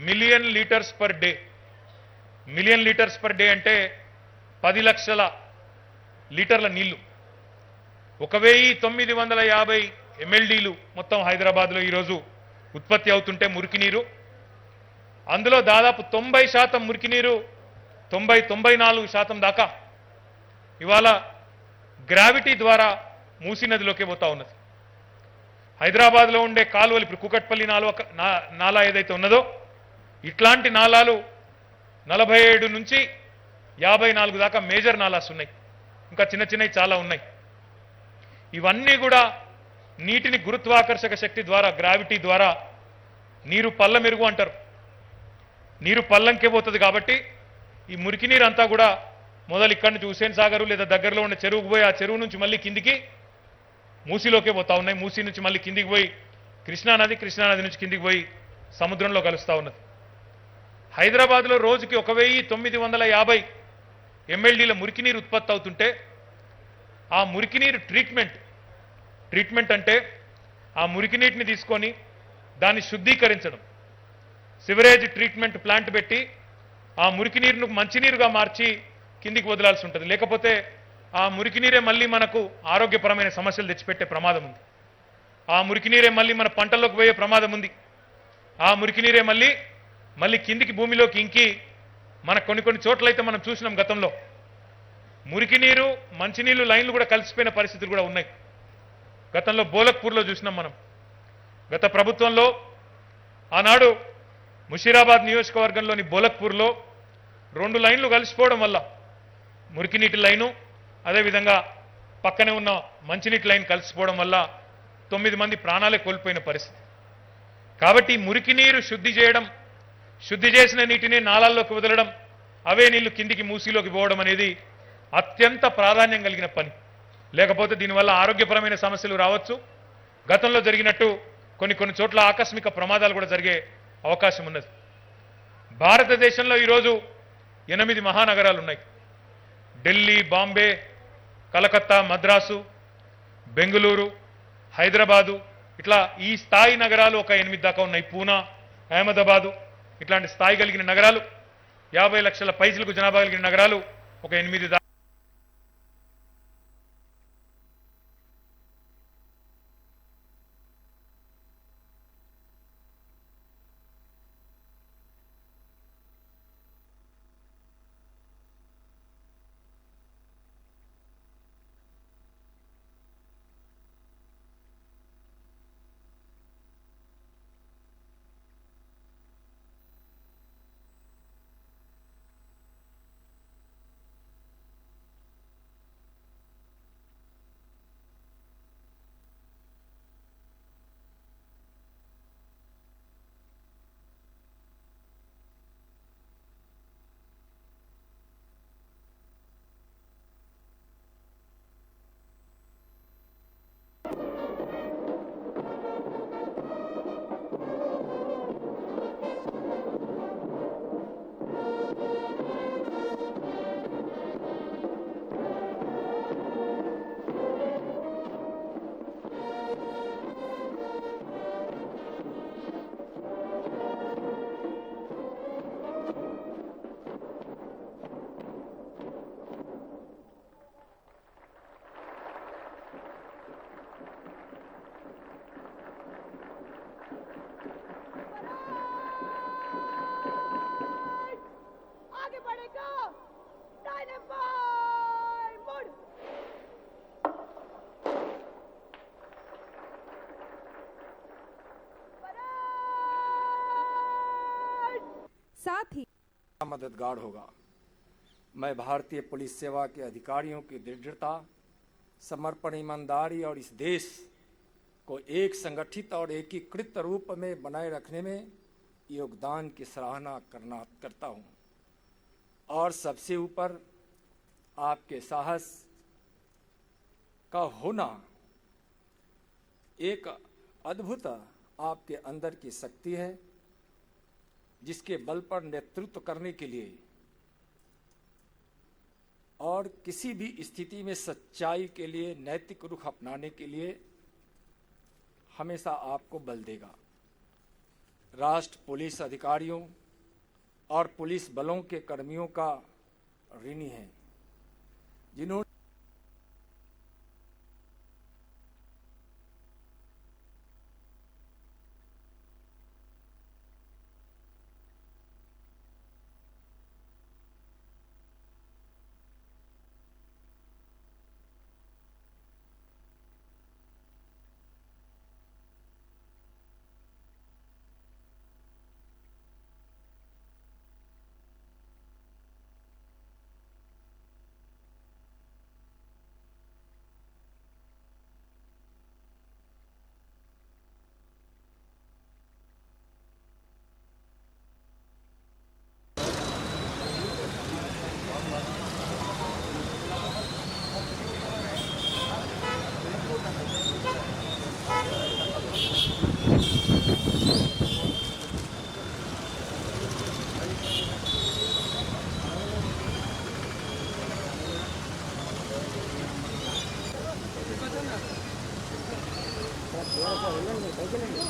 Million litres per day. Million litres per day అంటే 10 లక్షల లీటర్ల నీళ్లు. 1950 MLDలు మొత్తం హైదరాబాద్లో ఈరోజు ఉత్పత్తి అవుతుంటే మురికి నీరు, అందులో దాదాపు 90% మురికి నీరు, 94% దాకా ఇవాళ గ్రావిటీ ద్వారా మూసీ నదిలోకి పోతా ఉన్నది. హైదరాబాద్లో ఉండే కాలువలు, ఇప్పుడు కూకట్పల్లి నాలా ఏదైతే ఉన్నదో ఇట్లాంటి నాలాలు 47 నుంచి 54 దాకా మేజర్ నాలాస్ ఉన్నాయి. ఇంకా చిన్న చిన్నవి చాలా ఉన్నాయి. ఇవన్నీ కూడా నీటిని గురుత్వాకర్షక శక్తి ద్వారా, గ్రావిటీ ద్వారా నీరు పల్ల మెరుగు అంటారు, నీరు పల్లంకే పోతుంది. కాబట్టి ఈ మురికి నీరు అంతా కూడా మొదలు ఇక్కడి నుంచి హుస్సేన్ సాగరు లేదా దగ్గరలో ఉన్న చెరువుకు పోయి ఆ చెరువు నుంచి మళ్ళీ కిందికి మూసీలోకే పోతా ఉన్నాయి. మూసీ నుంచి మళ్ళీ కిందికి పోయి కృష్ణానది నుంచి కిందికి పోయి సముద్రంలో కలుస్తూ ఉన్నది. హైదరాబాద్లో రోజుకి 1950 MLDల మురికి నీరు ఉత్పత్తి అవుతుంటే ఆ మురికి నీరు ట్రీట్మెంట్ అంటే ఆ మురికి నీటిని తీసుకొని దాన్ని శుద్ధీకరించడం, సివరేజ్ ట్రీట్మెంట్ ప్లాంట్ పెట్టి ఆ మురికి నీరును మంచినీరుగా మార్చి కిందికి వదలాల్సి ఉంటుంది. లేకపోతే ఆ మురికి నీరే మళ్ళీ మనకు ఆరోగ్యపరమైన సమస్యలు తెచ్చిపెట్టే ప్రమాదం ఉంది. ఆ మురికి నీరే మళ్ళీ మన పంటల్లోకి పోయే ప్రమాదం ఉంది. ఆ మురికి నీరే మళ్ళీ కిందికి భూమిలోకి ఇంకి మన కొన్ని చోట్లయితే మనం చూసినాం గతంలో మురికి నీరు మంచినీళ్ళు లైన్లు కూడా కలిసిపోయిన పరిస్థితులు కూడా ఉన్నాయి. గతంలో బోలక్పూర్లో చూసినాం మనం. గత ప్రభుత్వంలో ఆనాడు ముషీరాబాద్ నియోజకవర్గంలోని బోలక్పూర్లో 2 లైన్లు కలిసిపోవడం వల్ల మురికి నీటి లైను అదేవిధంగా పక్కనే ఉన్న మంచినీటి లైన్ కలిసిపోవడం వల్ల 9 మంది ప్రాణాలే కోల్పోయిన పరిస్థితి. కాబట్టి మురికి నీరు శుద్ధి చేసిన నీటిని నాళాల్లోకి వదలడం, అవే నీళ్లు కిందికి మూసీలోకి పోవడం అనేది అత్యంత ప్రాధాన్యం కలిగిన పని. లేకపోతే దీనివల్ల ఆరోగ్యపరమైన సమస్యలు రావచ్చు. గతంలో జరిగినట్టు కొన్ని చోట్ల ఆకస్మిక ప్రమాదాలు కూడా జరిగే అవకాశం ఉన్నది. భారతదేశంలో ఈరోజు 8 మహానగరాలు ఉన్నాయి. ఢిల్లీ, బాంబే, కలకత్తా, మద్రాసు, బెంగళూరు, హైదరాబాదు, ఇట్లా ఈ స్థాయి నగరాలు ఒక 8 దాకా ఉన్నాయి. పూనా, అహ్మదాబాదు ఇట్లాంటి స్థాయి కలిగిన నగరాలు, 50 లక్షల పైసలకు జనాభా కలిగిన నగరాలు ఒక 8 దాకా. साथ ही मददगार होगा। मैं भारतीय पुलिस सेवा के अधिकारियों की दृढ़ता, समर्पण, ईमानदारी और इस देश को एक संगठित और एकीकृत रूप में बनाए रखने में योगदान की सराहना करता हूं और सबसे ऊपर आपके साहस का होना एक अद्भुत आपके अंदर की शक्ति है, जिसके बल पर नेतृत्व करने के लिए और किसी भी स्थिति में सच्चाई के लिए, नैतिक रुख अपनाने के लिए हमेशा आपको बल देगा। राष्ट्र पुलिस अधिकारियों और पुलिस बलों के कर्मियों का ऋणी है, जिन्होंने थोड़ा सा हिलन में कैसे लेंगे?